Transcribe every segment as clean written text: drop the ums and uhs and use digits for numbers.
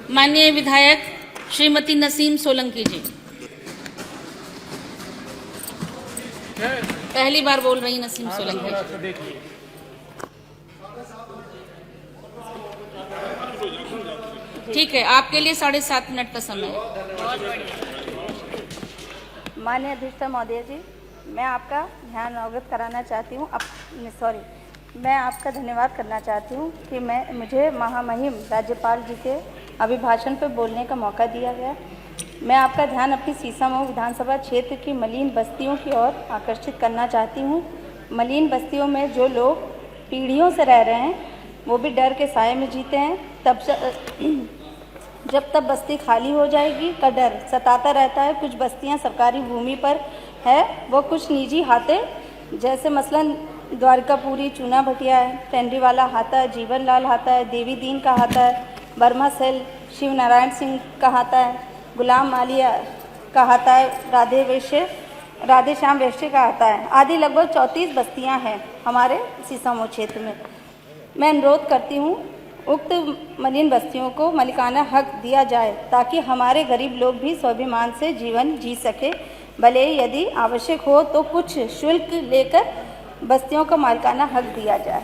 माननीय विधायक श्रीमती नसीम सोलंकी जी। पहली बार बोल रही नसीम सोलंकी जी। ठीक है, आपके लिए 7.5 मिनट का समय है। माननीय अध्यक्ष महोदय जी, मैं आपका ध्यान अवगत कराना चाहती हूँ, मैं आपका धन्यवाद करना चाहती हूँ कि मुझे महामहिम राज्यपाल जी के अभिभाषण पर बोलने का मौका दिया गया। मैं आपका ध्यान अपनी सीसामऊ विधानसभा क्षेत्र की मलिन बस्तियों की ओर आकर्षित करना चाहती हूँ। मलिन बस्तियों में जो लोग पीढ़ियों से रह रहे हैं, वो भी डर के साए में जीते हैं। जब तब बस्ती खाली हो जाएगी का डर सताता रहता है। कुछ बस्तियां सरकारी भूमि पर है, वो कुछ निजी हाथे, जैसे मसलन द्वारकापुरी चूना भटिया है, टेंडीवाला हाथा है, जीवन लाल हाथा है, देवी दीन का हाथा है, बर्मा सेल शिव नारायण सिंह का हाथा है, गुलाम मालिया का हाथा है, राधे श्याम वैश्य का हाथा है, आदि लगभग 34 बस्तियां हैं हमारे सीसामऊ क्षेत्र में। मैं अनुरोध करती हूँ उक्त मलिन बस्तियों को मालिकाना हक दिया जाए ताकि हमारे गरीब लोग भी स्वाभिमान से जीवन जी सके। भले यदि आवश्यक हो तो कुछ शुल्क लेकर बस्तियों को मालिकाना हक दिया जाए।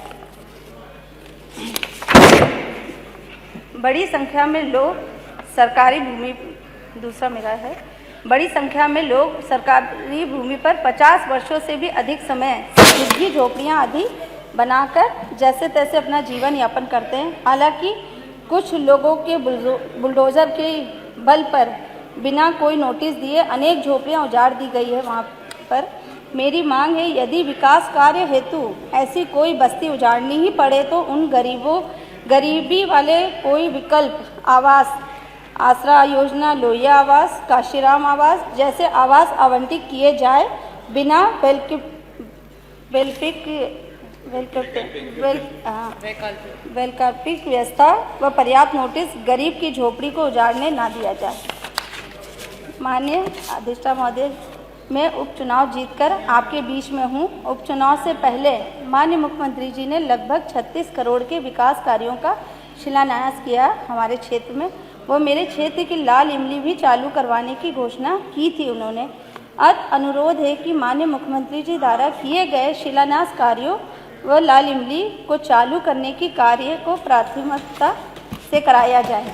बड़ी संख्या में लोग सरकारी भूमि पर 50 वर्षों से भी अधिक समय झुग्गी झोपड़ियाँ आदि बनाकर जैसे तैसे अपना जीवन यापन करते हैं। हालांकि कुछ लोगों के बुलडोज़र के बल पर बिना कोई नोटिस दिए अनेक झोपड़ियां उजाड़ दी गई है वहां पर। मेरी मांग है, यदि विकास कार्य हेतु ऐसी कोई बस्ती उजाड़नी ही पड़े तो उन गरीबी वाले कोई विकल्प आवास, आसरा योजना, लोहिया आवास, काशीराम आवास जैसे आवास आवंटित किए जाए बिना वैकल्पिक व्यवस्था व पर्याप्त नोटिस गरीब की झोपड़ी को उजाड़ने ना दिया जाए। माननीय अधिष्ठा महोदय, मैं उपचुनाव जीतकर आपके बीच में हूँ। उपचुनाव से पहले माननीय मुख्यमंत्री जी ने लगभग 36 करोड़ के विकास कार्यों का शिलान्यास किया हमारे क्षेत्र में। वो मेरे क्षेत्र की लाल इमली भी चालू करवाने की घोषणा की थी उन्होंने। अब अनुरोध है कि माननीय मुख्यमंत्री जी द्वारा किए गए शिलान्यास कार्यों व लाल इमली को चालू करने की कार्य को प्राथमिकता से कराया जाए।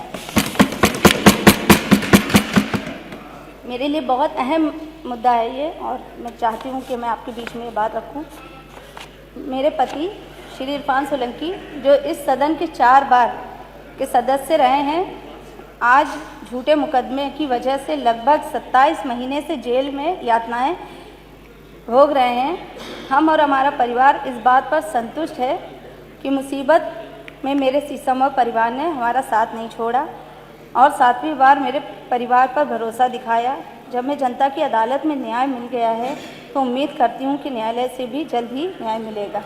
मेरे लिए बहुत अहम मुद्दा है ये, और मैं चाहती हूँ कि मैं आपके बीच में ये बात रखूँ। मेरे पति श्री इरफान सोलंकी, जो इस सदन के 4 बार के सदस्य रहे हैं, आज झूठे मुकदमे की वजह से लगभग 27 महीने से जेल में यातनाएं भोग रहे हैं। हम और हमारा परिवार इस बात पर संतुष्ट है कि मुसीबत में मेरे सीसामऊ परिवार ने हमारा साथ नहीं छोड़ा और 7वीं बार मेरे परिवार पर भरोसा दिखाया। जब मैं जनता की अदालत में न्याय मिल गया है तो उम्मीद करती हूँ कि न्यायालय से भी जल्द ही न्याय मिलेगा।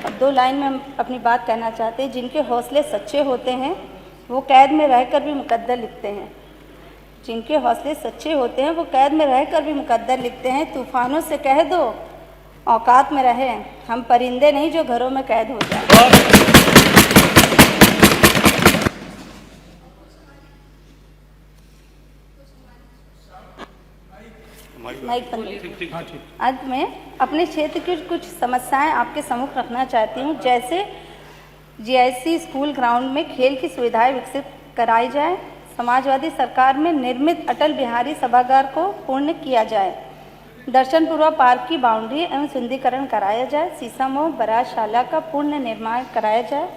अब 2 लाइन में हम अपनी बात कहना चाहते हैं। जिनके हौसले सच्चे होते हैं वो कैद में रहकर भी मुकद्दर लिखते हैं। जिनके हौसले सच्चे होते हैं वो कैद में रहकर भी मुकद्दर लिखते हैं। तूफानों से कह दो औकात में रहें, हम परिंदे नहीं जो घरों में कैद हो जाए। अंत में अपने क्षेत्र की कुछ समस्याएं आपके सम्मुख रखना चाहती हूं, जैसे जीआईसी स्कूल ग्राउंड में खेल की सुविधाएं विकसित कराई जाए, समाजवादी सरकार में निर्मित अटल बिहारी सभागार को पूर्ण किया जाए, दर्शनपुरा पार्क की बाउंड्री एवं सुंदरीकरण कराया जाए, सीसामऊ बराजशाला का पूर्ण निर्माण कराया जाए,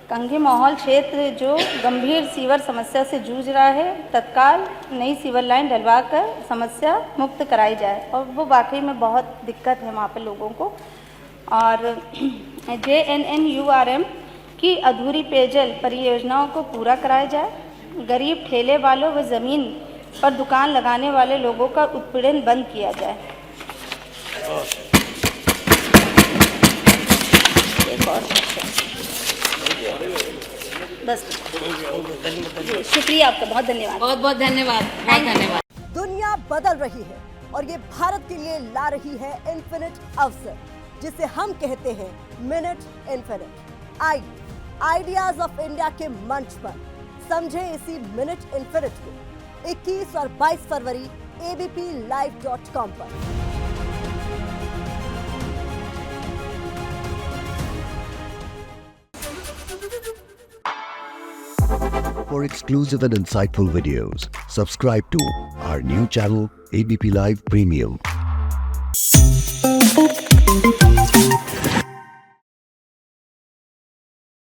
कंघी माहौल क्षेत्र जो गंभीर सीवर समस्या से जूझ रहा है तत्काल नई सीवर लाइन डलवा कर समस्या मुक्त कराई जाए, और वो वाकई में बहुत दिक्कत है वहाँ पे लोगों को। और JNNURM की अधूरी पेयजल परियोजनाओं को पूरा कराया जाए, गरीब ठेले वालों व ज़मीन पर दुकान लगाने वाले लोगों का उत्पीड़न बंद किया जाए। एक और बस, शुक्रिया आपका, बहुत धन्यवाद। बहुत बहुत धन्यवाद, बहुत धन्यवाद। दुनिया बदल रही है और ये भारत के लिए ला रही है इन्फिनिट अवसर, जिसे हम कहते हैं मिनट इन्फिनिट। आइए आइडियाज ऑफ इंडिया के मंच पर। समझे इसी मिनट इन्फिनिट को 21 और 22 फरवरी abplive.com पर। For exclusive and insightful videos, subscribe to our new channel ABP Live Premium.